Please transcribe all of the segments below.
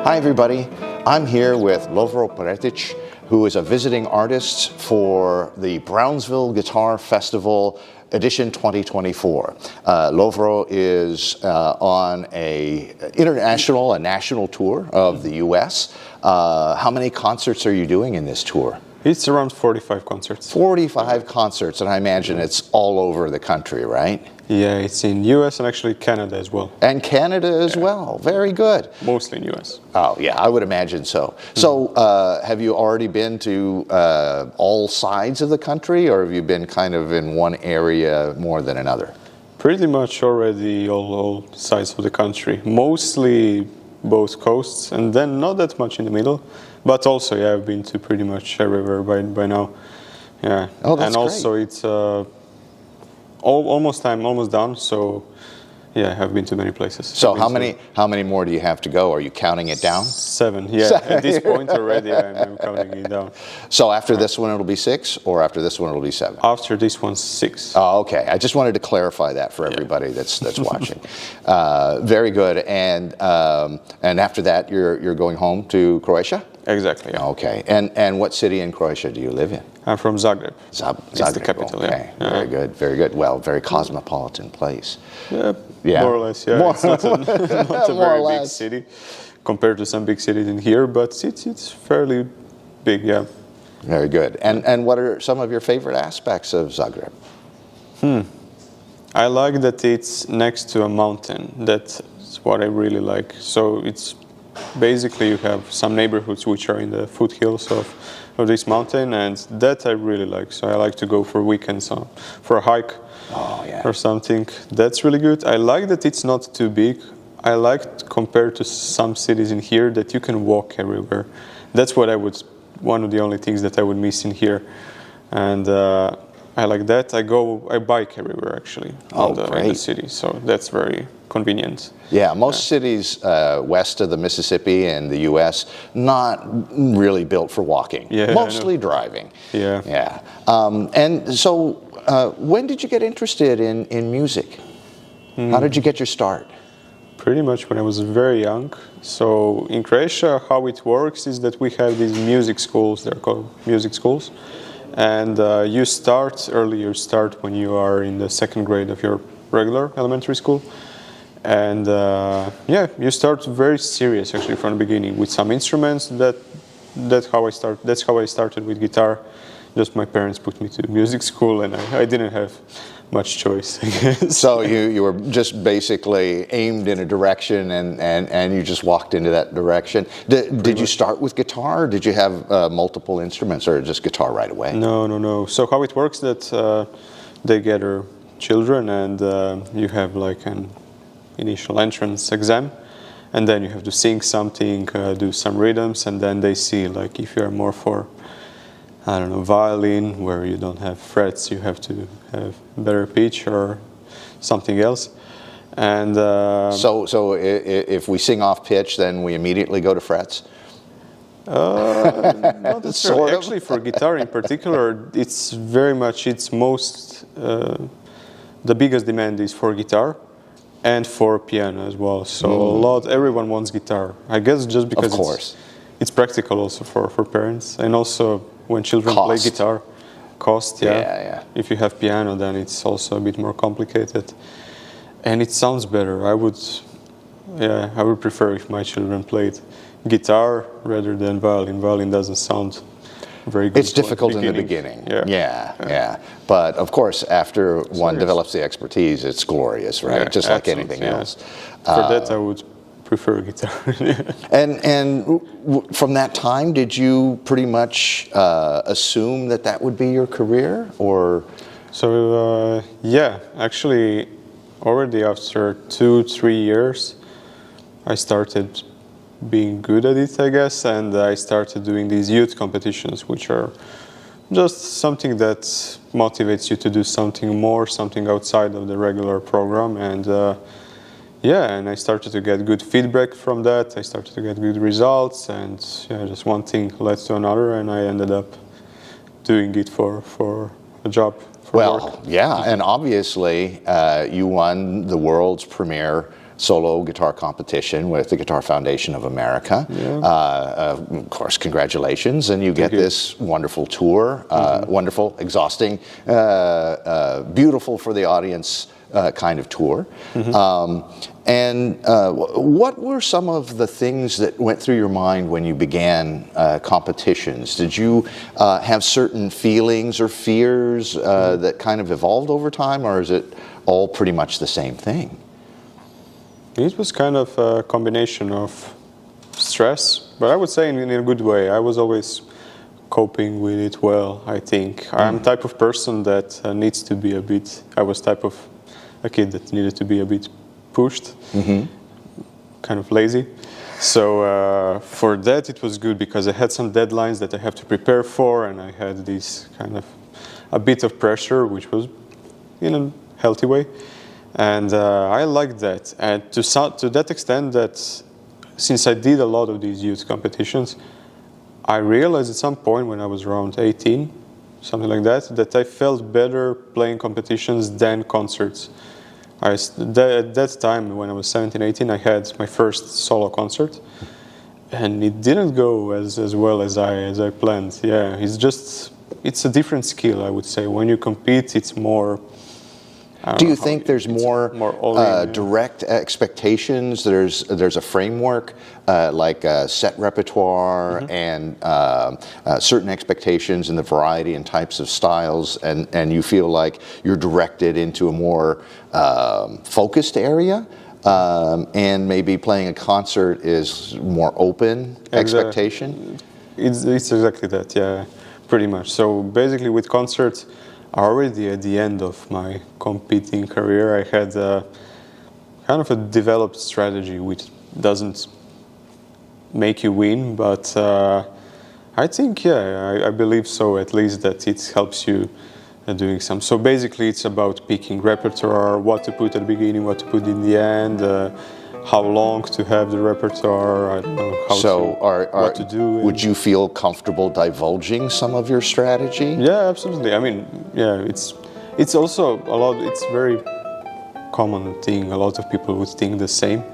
Hi everybody, I'm here with Lovero Peretić, who is a visiting artist for the Brownsville Guitar Festival edition 2024. Lovro is on a national tour of the US. How many concerts are you doing in this tour? It's around 45 concerts. 45 concerts, and I imagine it's all over the country, right? Yeah, it's in US and actually Canada as well. And Canada as well. Very good. Mostly in US. Oh, yeah, I would imagine so. So, have you already been to all sides of the country, or have you been kind of in one area more than another? Pretty much already all sides of the country. Mostly both coasts, and then not that much in the middle. But also, yeah, I've been to pretty much everywhere by now. Yeah. Oh, that's and also great. It's almost done. So yeah, I've been to many places. So how many more do you have to go? Are you counting it down? 7. Yeah. At this point already, I'm counting it down. So after this one, it'll be 6, or after this one, it'll be 7? After this one's 6. Oh, okay. I just wanted to clarify that for everybody that's watching. Very good. And after that, you're going home to Croatia? Exactly. Yeah. Okay. And what city in Croatia do you live in? I'm from Zagreb. Zagreb. It's the capital. Okay. Yeah. Very good. Very good. Well, very cosmopolitan place. Yeah. More or less. Yeah. It's not a very big city compared to some big cities in here, but it's fairly big. Yeah. Very good. And what are some of your favorite aspects of Zagreb? I like that it's next to a mountain. That's what I really like. So it's basically you have some neighborhoods which are in the foothills of this mountain, and that I really like. So I like to go for weekends for a hike or something. That's really good. I like that it's not too big. I like compared to some cities in here that you can walk everywhere. That's what one of the only things that I would miss in here. And I like that. I bike everywhere actually in the city, so that's very convenient. Yeah, most cities west of the Mississippi and the U.S. not really built for walking. Yeah, mostly driving. Yeah. Yeah. And so, when did you get interested in music? How did you get your start? Pretty much when I was very young. So in Croatia, how it works is that we have these music schools. They're called music schools. And you start when you are in the 2nd grade of your regular elementary school. And you start very serious actually from the beginning with some instruments. That's how I started with guitar. Just my parents put me to music school, and I didn't have much choice, I guess. So you were just basically aimed in a direction, and you just walked into that direction. Did you start with guitar, or did you have multiple instruments, or just guitar right away? No. So how it works that they gather children, and you have like an initial entrance exam, and then you have to sing something, do some rhythms, and then they see like if you're more for, I don't know, violin, where you don't have frets, you have to have better pitch or something else. And so if we sing off pitch, then we immediately go to frets? Not necessarily. Actually, for guitar in particular, the biggest demand is for guitar and for piano as well. So everyone wants guitar. I guess just because it's practical also for parents, and also when children play guitar, yeah. If you have piano, then it's also a bit more complicated, and it sounds better. I would prefer if my children played guitar rather than violin. Violin doesn't sound very good. It's difficult in the beginning. Yeah. But of course, after one develops the expertise, it's glorious, right? Yeah, just like anything else. For that, I would prefer guitar. And from that time, did you pretty much assume that would be your career, or? So actually, already after 2-3 years, I started being good at it, I guess, and I started doing these youth competitions, which are just something that motivates you to do something outside of the regular program, and and I started to get good feedback from that. I started to get good results, and just one thing led to another, and I ended up doing it for a job. Well, yeah, and obviously you won the world's premier solo guitar competition with the Guitar Foundation of America. Of course, congratulations, and you get this wonderful tour, wonderful, exhausting, beautiful for the audience kind of tour. And what were some of the things that went through your mind when you began competitions? Did you have certain feelings or fears that kind of evolved over time, or is it all pretty much the same thing? It was kind of a combination of stress, but I would say in a good way. I was always coping with it well, I think. I'm the type of person that needs to be a bit, I was type of a kid that needed to be a bit pushed, kind of lazy. So for that it was good because I had some deadlines that I have to prepare for, and I had this kind of a bit of pressure, which was in a healthy way. And I liked that. And to that extent that since I did a lot of these youth competitions, I realized at some point when I was around 18, something like that, that I felt better playing competitions than concerts. At that time, when I was 17, 18, I had my first solo concert, and it didn't go as well as I planned. Yeah, it's a different skill, I would say. When you compete, it's more... Do you think there's more all-in, direct expectations? There's a framework like set repertoire and certain expectations in the variety and types of styles, and you feel like you're directed into a more focused area, and maybe playing a concert is more open expectation? It's exactly that, yeah, pretty much. So basically with concerts, already at the end of my competing career, I had kind of a developed strategy which doesn't make you win, but I think, yeah, I believe so, at least, that it helps you doing some. So basically it's about picking repertoire, what to put at the beginning, what to put in the end, how long to have the repertoire, I don't know what to do. Would you feel comfortable divulging some of your strategy? Yeah, absolutely. I mean, yeah, it's also it's very common thing. A lot of people would think the same.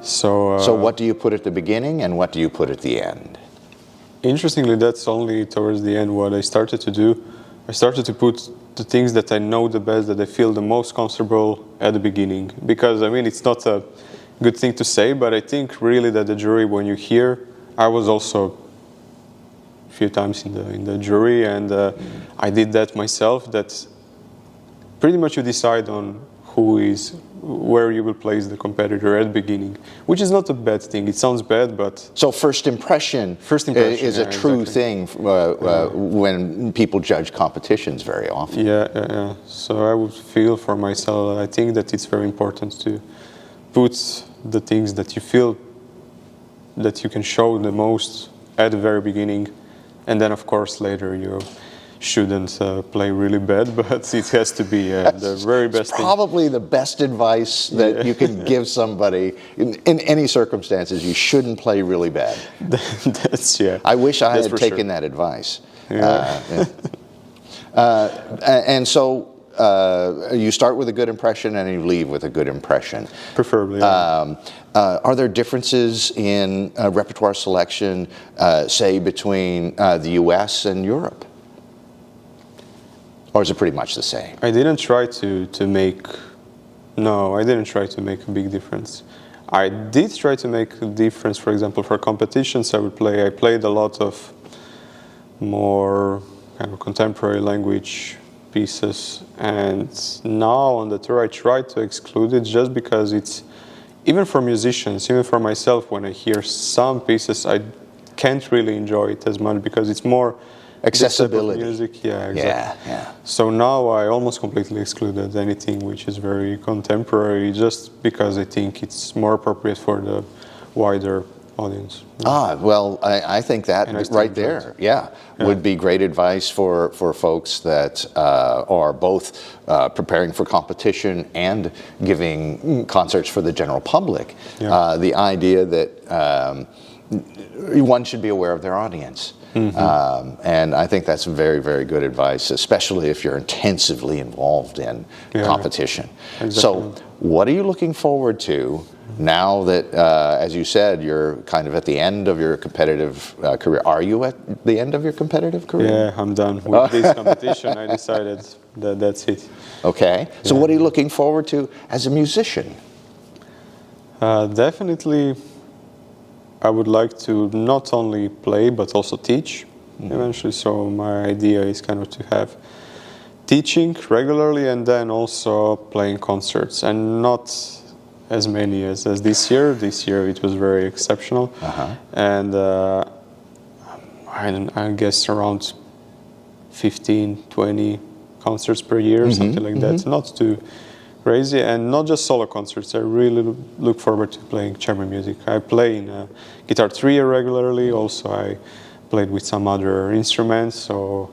So what do you put at the beginning and what do you put at the end? Interestingly, that's only towards the end what I started to do. I started to put the things that I know the best, that I feel the most comfortable at the beginning. Because, I mean, it's not a good thing to say, but I think really that the jury, when you hear, I was also a few times in the jury, and I did that myself, that pretty much you decide on where you will place the competitor at the beginning, which is not a bad thing. It sounds bad, but... So first impression is a true thing when people judge competitions very often. Yeah. So I would feel for myself, I think that it's very important to put the things that you feel that you can show the most at the very beginning, and then of course later you shouldn't play really bad, but it has to be the very best thing. Probably the best advice that you can give somebody in any circumstances. You shouldn't play really bad. I wish I had taken that advice. And so you start with a good impression and you leave with a good impression. Preferably. Are there differences in repertoire selection, say, between the U.S. and Europe? Or is it pretty much the same? I didn't try to make a big difference. I did try to make a difference, for example, for competitions I played a lot of more kind of contemporary language pieces, and now on the tour I try to exclude it just because it's, even for musicians, even for myself, when I hear some pieces I can't really enjoy it as much because it's more accessibility music. Yeah, exactly. Yeah. So now I almost completely excluded anything which is very contemporary, just because I think it's more appropriate for the wider audience. Well, I think that right there, would be great advice for folks that are both preparing for competition and giving concerts for the general public. The idea that one should be aware of their audience. And I think that's very, very good advice, especially if you're intensively involved in competition. Exactly. So what are you looking forward to now that, as you said, you're kind of at the end of your competitive career? Are you at the end of your competitive career? Yeah, I'm done with this competition. I decided that that's it. Okay. So what are you looking forward to as a musician? Definitely, I would like to not only play but also teach eventually. So my idea is kind of to have teaching regularly and then also playing concerts, and not as many as this year. This year it was very exceptional, and I guess around 15, 20 concerts per year, something like that. Not too crazy, and not just solo concerts. I really look forward to playing chamber music. I play in a guitar trio regularly. Also, I played with some other instruments. So,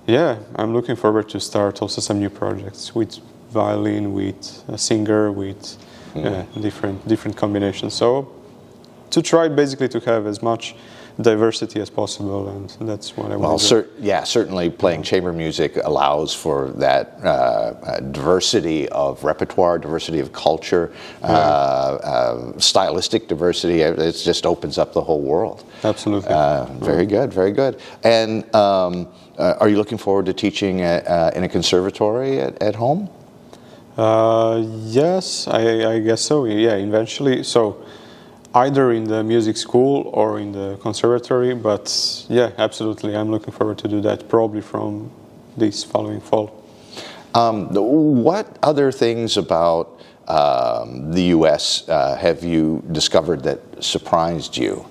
yeah, I'm looking forward to start also some new projects with violin, with a singer, with different combinations. So, to try basically to have as much diversity as possible, and that's what I want to do. Certainly playing chamber music allows for that diversity of repertoire, diversity of culture, stylistic diversity. It just opens up the whole world. Absolutely. Very good, very good. And are you looking forward to teaching in a conservatory at home? Yes, I guess so. Yeah, eventually. So, either in the music school or in the conservatory, but yeah, absolutely, I'm looking forward to do that probably from this following fall. What other things about the U.S. Have you discovered that surprised you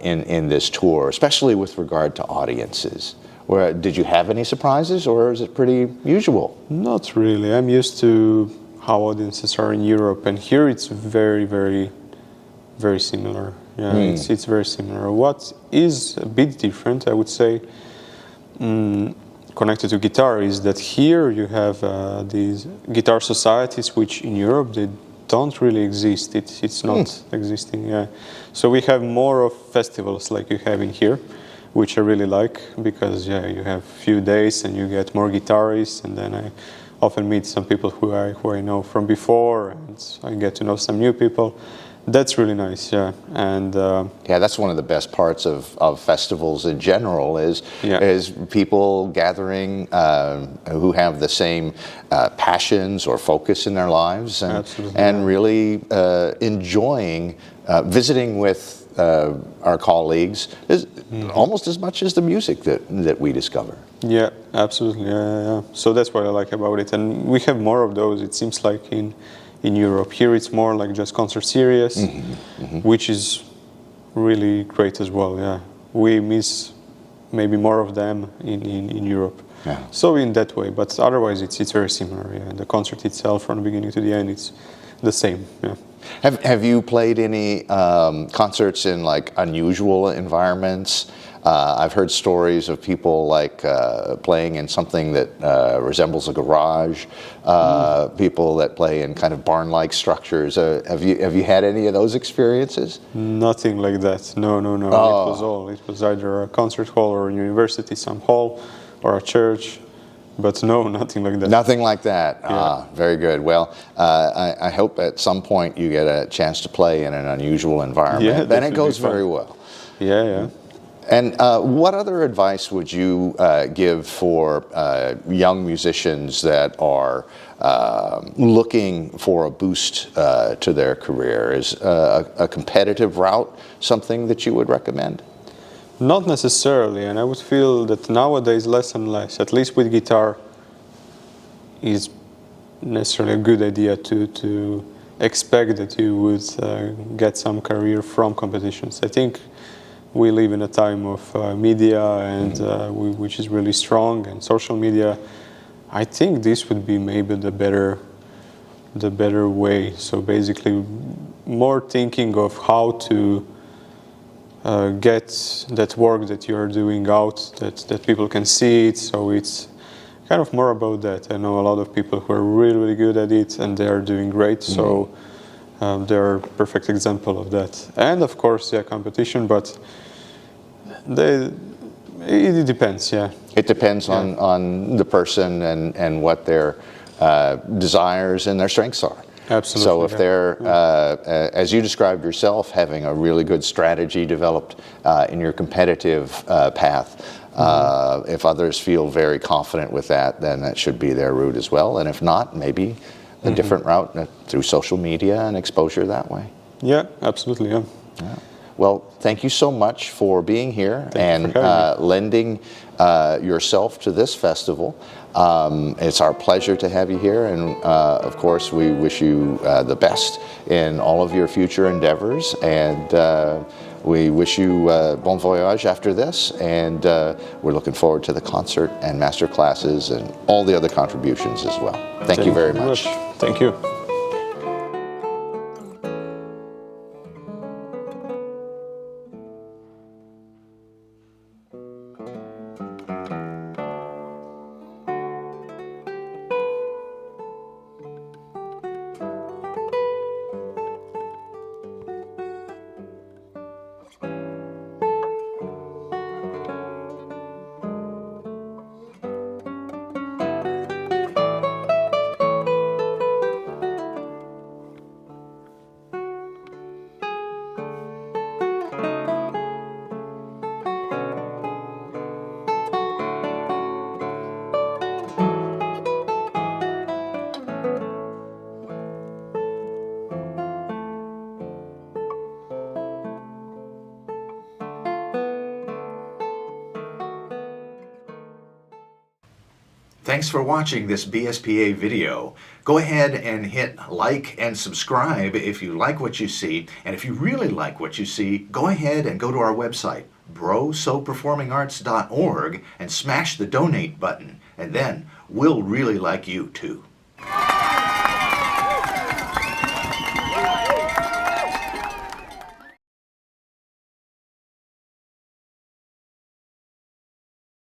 in this tour, especially with regard to audiences? Or did you have any surprises, or is it pretty usual? Not really. I'm used to how audiences are in Europe, and here it's very, very similar. Yeah, it's very similar. What is a bit different, I would say, connected to guitar, is that here you have these guitar societies, which in Europe they don't really exist. It's not existing. Yeah, so we have more of festivals like you have in here, which I really like, because you have few days and you get more guitarists, and then I often meet some people who I know from before, and I get to know some new people. That's really nice, yeah. And that's one of the best parts of festivals in general is people gathering who have the same passions or focus in their lives, and really enjoying visiting with our colleagues almost as much as the music that we discover. Yeah, absolutely. Yeah. So that's what I like about it, and we have more of those. It seems like in Europe. Here it's more like just concert series, which is really great as well. Yeah, we miss maybe more of them in Europe. Yeah. So in that way, but otherwise it's very similar. Yeah, the concert itself from the beginning to the end, it's the same. Yeah. Have you played any concerts in like unusual environments? I've heard stories of people like playing in something that resembles a garage, people that play in kind of barn-like structures. Have you had any of those experiences? Nothing like that. No. Oh. It was either a concert hall or a university, some hall, or a church. But no, nothing like that. Nothing like that. Yeah. Very good. Well, I hope at some point you get a chance to play in an unusual environment. Yeah, then it goes very well. Yeah. And what other advice would you give for young musicians that are looking for a boost to their career? Is a competitive route something that you would recommend? Not necessarily, and I would feel that nowadays less and less, at least with guitar, is necessarily a good idea to expect that you would get some career from competitions. I think we live in a time of media, and which is really strong, and social media. I think this would be maybe the better way. So basically, more thinking of how to get that work that you are doing out, that people can see it. So it's kind of more about that. I know a lot of people who are really, really good at it, and they are doing great. So they're a perfect example of that. And of course, competition, but it depends, yeah. It depends on the person and what their desires and their strengths are. Absolutely. So if they're, as you described yourself, having a really good strategy developed in your competitive path, if others feel very confident with that, then that should be their route as well. And if not, maybe a different route through social media and exposure that way. Yeah, absolutely, yeah. Well, thank you so much for being here and lending yourself to this festival. It's our pleasure to have you here, and of course we wish you the best in all of your future endeavors, and we wish you bon voyage after this, and we're looking forward to the concert and master classes and all the other contributions as well. Thank you very much. Thank you. Thanks for watching this BSPA video. Go ahead and hit like and subscribe if you like what you see. And if you really like what you see, go ahead and go to our website, brosoperformingarts.org, and smash the donate button. And then we'll really like you too.